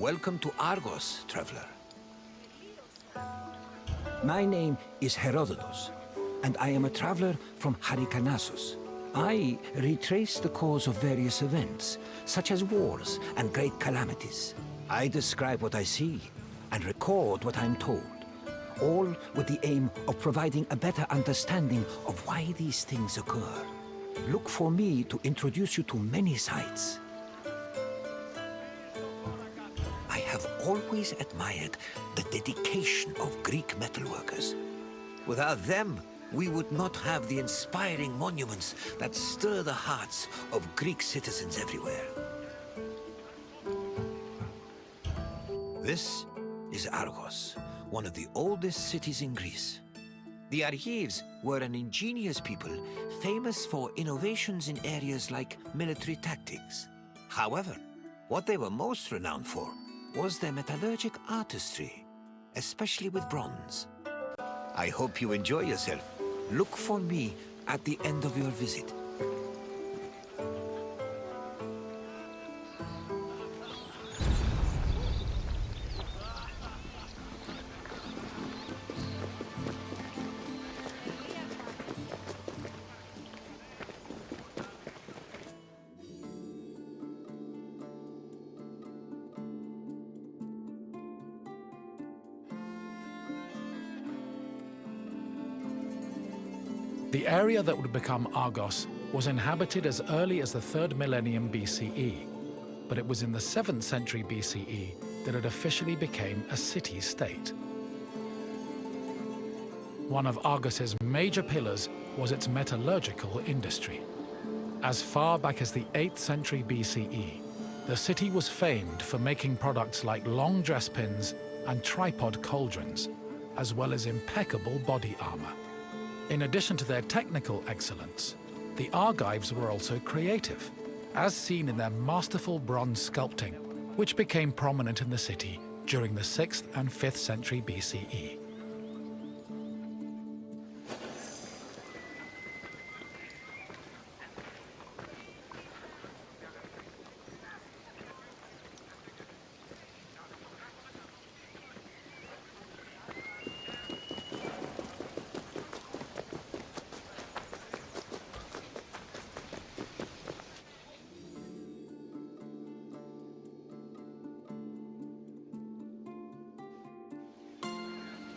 Welcome to Argos, traveler. My name is Herodotus, and I am a traveler from Hyrcanassus. I retrace the cause of various events, such as wars and great calamities. I describe what I see and record what I'm told, all with the aim of providing a better understanding of why these things occur. Look for me to introduce you to many sites. I have always admired the dedication of Greek metalworkers. Without them, we would not have the inspiring monuments that stir the hearts of Greek citizens everywhere. This is Argos, one of the oldest cities in Greece. The Argives were an ingenious people, famous for innovations in areas like military tactics. However, what they were most renowned for was their metallurgic artistry, especially with bronze. I hope you enjoy yourself. Look for me at the end of your visit. The area that would become Argos was inhabited as early as the 3rd millennium BCE, but it was in the 7th century BCE that it officially became a city-state. One of Argos's major pillars was its metallurgical industry. As far back as the 8th century BCE, the city was famed for making products like long dress pins and tripod cauldrons, as well as impeccable body armor. In addition to their technical excellence, the Argives were also creative, as seen in their masterful bronze sculpting, which became prominent in the city during the 6th and 5th century BCE.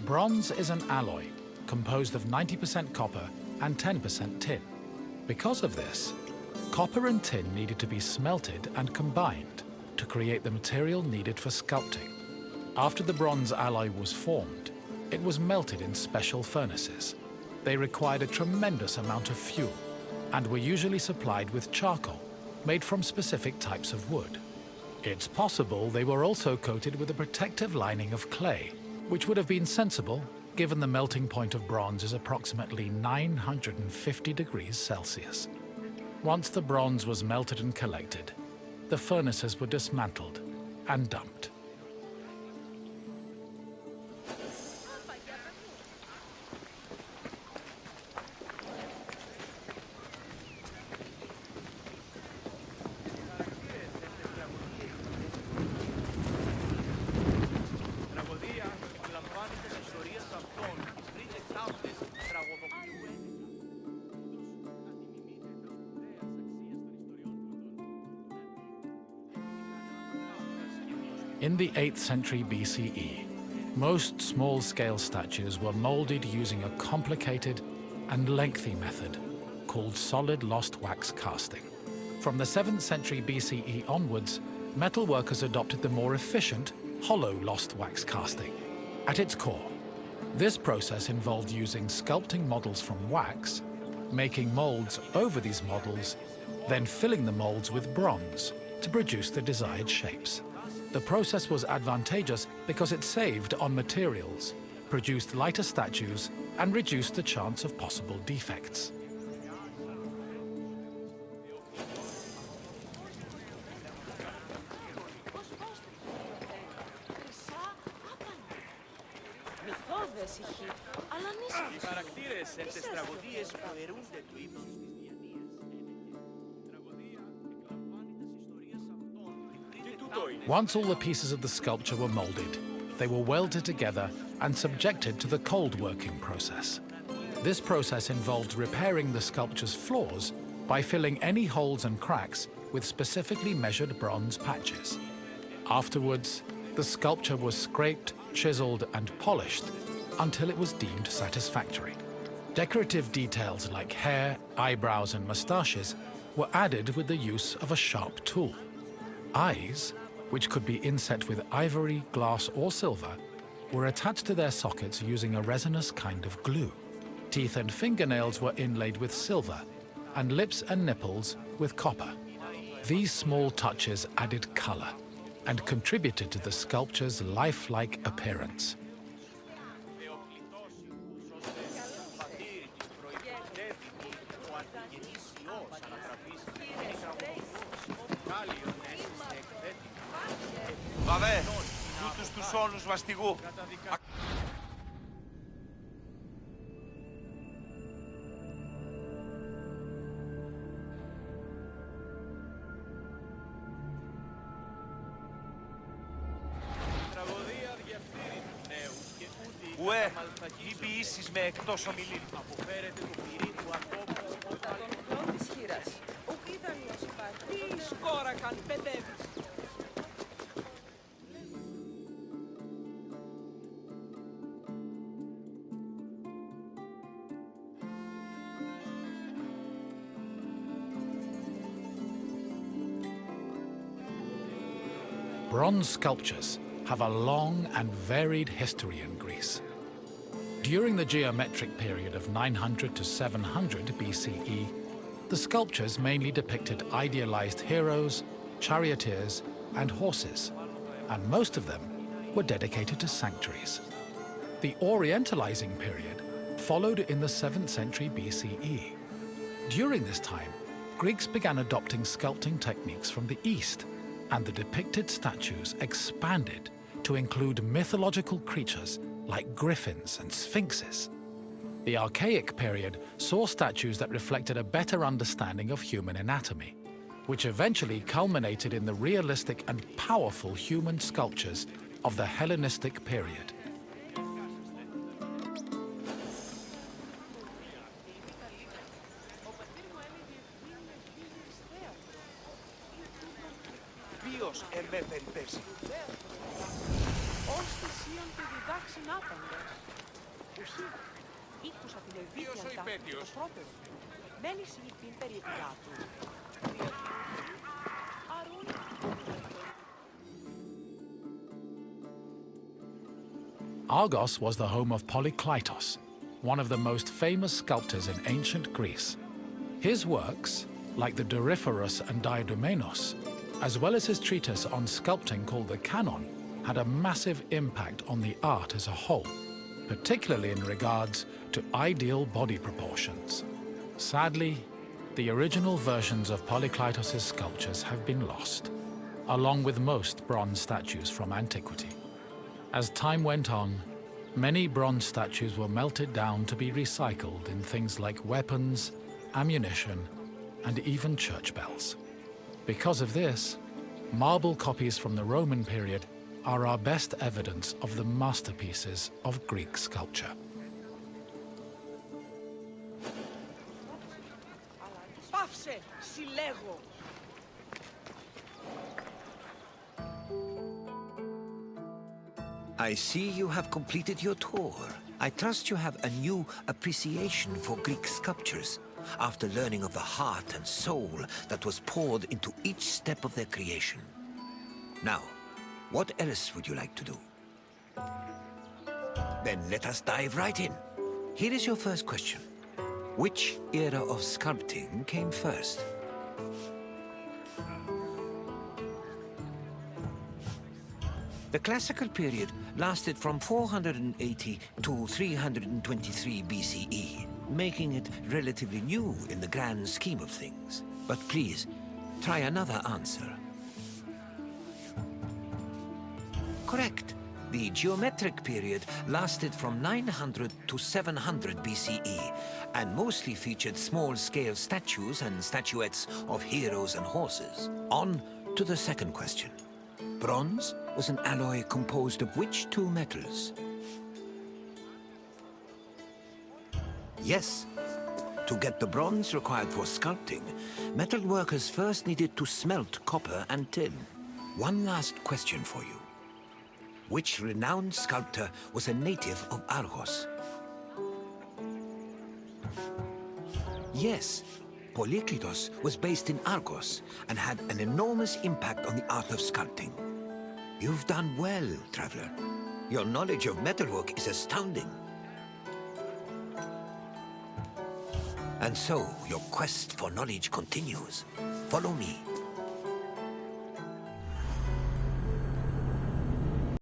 Bronze is an alloy composed of 90% copper and 10% tin. Because of this, copper and tin needed to be smelted and combined to create the material needed for sculpting. After the bronze alloy was formed, it was melted in special furnaces. They required a tremendous amount of fuel and were usually supplied with charcoal made from specific types of wood. It's possible they were also coated with a protective lining of clay, which would have been sensible given the melting point of bronze is approximately 950 degrees Celsius. Once the bronze was melted and collected, the furnaces were dismantled and dumped. In the 8th century BCE, most small-scale statues were molded using a complicated and lengthy method called solid lost wax casting. From the 7th century BCE onwards, metalworkers adopted the more efficient hollow lost wax casting. At its core, this process involved using sculpting models from wax, making molds over these models, then filling the molds with bronze to produce the desired shapes. The process was advantageous because it saved on materials, produced lighter statues, and reduced the chance of possible defects. Once all the pieces of the sculpture were molded, they were welded together and subjected to the cold working process. This process involved repairing the sculpture's flaws by filling any holes and cracks with specifically measured bronze patches. Afterwards, the sculpture was scraped, chiseled, and polished until it was deemed satisfactory. Decorative details like hair, eyebrows, and mustaches were added with the use of a sharp tool. Eyes, which could be inset with ivory, glass, or silver, were attached to their sockets using a resinous kind of glue. Teeth and fingernails were inlaid with silver, and lips and nipples with copper. These small touches added color and contributed to the sculpture's lifelike appearance. Βαβέ, τούτους τους όνους μαστιγού. Τραγωδία διευθύνει τους νέους και ούτε Ουέ, μη ποιήσεις με εκτός ομιλήν. αποφέρεται το πυρί του ατόμου όταν Τον πρώτης χείρας. Ο κοίταλιος υπάρχει. Τι σκόρακαν, παιδεύεις. Bronze sculptures have a long and varied history in Greece. During the geometric period of 900 to 700 BCE, the sculptures mainly depicted idealized heroes, charioteers, and horses, and most of them were dedicated to sanctuaries. The Orientalizing period followed in the 7th century BCE. During this time, Greeks began adopting sculpting techniques from the East, and the depicted statues expanded to include mythological creatures like griffins and sphinxes. The Archaic period saw statues that reflected a better understanding of human anatomy, which eventually culminated in the realistic and powerful human sculptures of the Hellenistic period. Ποιος εμέ περιπέσει. Ως θυσίων και διδάξιν άπαντες. Ουχή, ήκουσα την Ποιος ο ευήκοντα, υπέτειος? το πρώτο. Μέλης λυπήν περί επιλάτου. Αρούν. Argos was the home of Polykleitos, one of the most famous sculptors in ancient Greece. His works, like the Doryphorus and Diadomenos, as well as his treatise on sculpting called the Canon, had a massive impact on the art as a whole, particularly in regards to ideal body proportions. Sadly, the original versions of Polykleitos' sculptures have been lost, along with most bronze statues from antiquity. As time went on, many bronze statues were melted down to be recycled in things like weapons, ammunition, and even church bells. Because of this, marble copies from the Roman period are our best evidence of the masterpieces of Greek sculpture. Πάυσε, συλλέγω. I see you have completed your tour. I trust you have a new appreciation for Greek sculptures after learning of the heart and soul that was poured into each step of their creation. Now, what else would you like to do? Then let us dive right in. Here is your first question. Which era of sculpting came first? The classical period lasted from 480 to 323 BCE, making it relatively new in the grand scheme of things. But please, try another answer. Correct. The geometric period lasted from 900 to 700 BCE, and mostly featured small-scale statues and statuettes of heroes and horses. On to the second question. Bronze was an alloy composed of which two metals? Yes. To get the bronze required for sculpting, metal workers first needed to smelt copper and tin. One last question for you. Which renowned sculptor was a native of Argos? Yes, Polykleitos was based in Argos and had an enormous impact on the art of sculpting. You've done well, traveler. Your knowledge of metalwork is astounding. And so, your quest for knowledge continues. Follow me.